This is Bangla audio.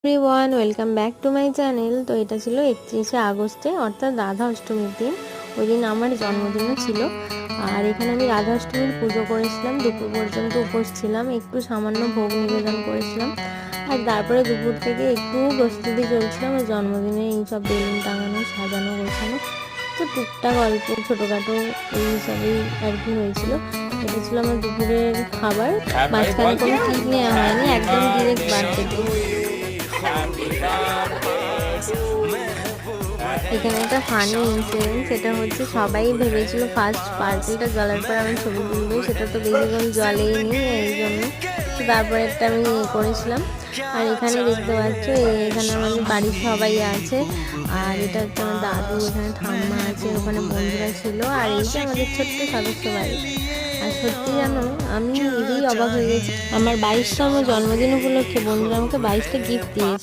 Everyone, welcome back to my channel. তো এটা ছিল 31শে আগস্টে, অর্থাৎ রাধা অষ্টমীর দিন। ওই দিন আমার জন্মদিনও ছিল। আর এখানে আমি রাধা অষ্টমীর পুজো করেছিলাম, দুপুর পর্যন্ত উপোস ছিলাম, একটু সামান্য ভোগ নিবেদন করেছিলাম। আর তারপরে দুপুর থেকে একটু প্রস্তুতি চলছিল আমার জন্মদিনে, এইসব বেলুন টাঙানো, সাজানো, গোছানো। তো টুকটাক অল্প ছোটোখাটো এই হিসাবেই আর কি হয়েছিল। এটা ছিল আমার দুপুরের খাবার। মাঝখানে কোনো ঠিক নেওয়া হয়নি, একদম ডিরেক্ট বার্থডে। এখানে একটা ফানি ইনসিডেন্ট, সেটা হচ্ছে সবাই ভেবেছিল ফার্স্ট পার্সেলটা জ্বলার পর আমি ছবি তুলবো, সেটা তো বেশিক্ষণ জ্বলেইনি, এই জন্য। তো তারপরে একটা আমি করেছিলাম। আর এখানে দেখতে পাচ্ছ, এখানে আমাদের বাড়ির সবাই আছে। আর এটা হচ্ছে আমার দাদু, এখানে ঠাম্মা আছে, ওখানে বন্ধুরা ছিল। আর এই যে আমাদের ছোট্ট সদস্য বাড়ি। আর সত্যি জানো, আমি নিজেই অবাক হয়ে গেছি। আমার 22তম জন্মদিন উপলক্ষে বন্ধুরা আমাকে 22টা গিফট দিয়েছে।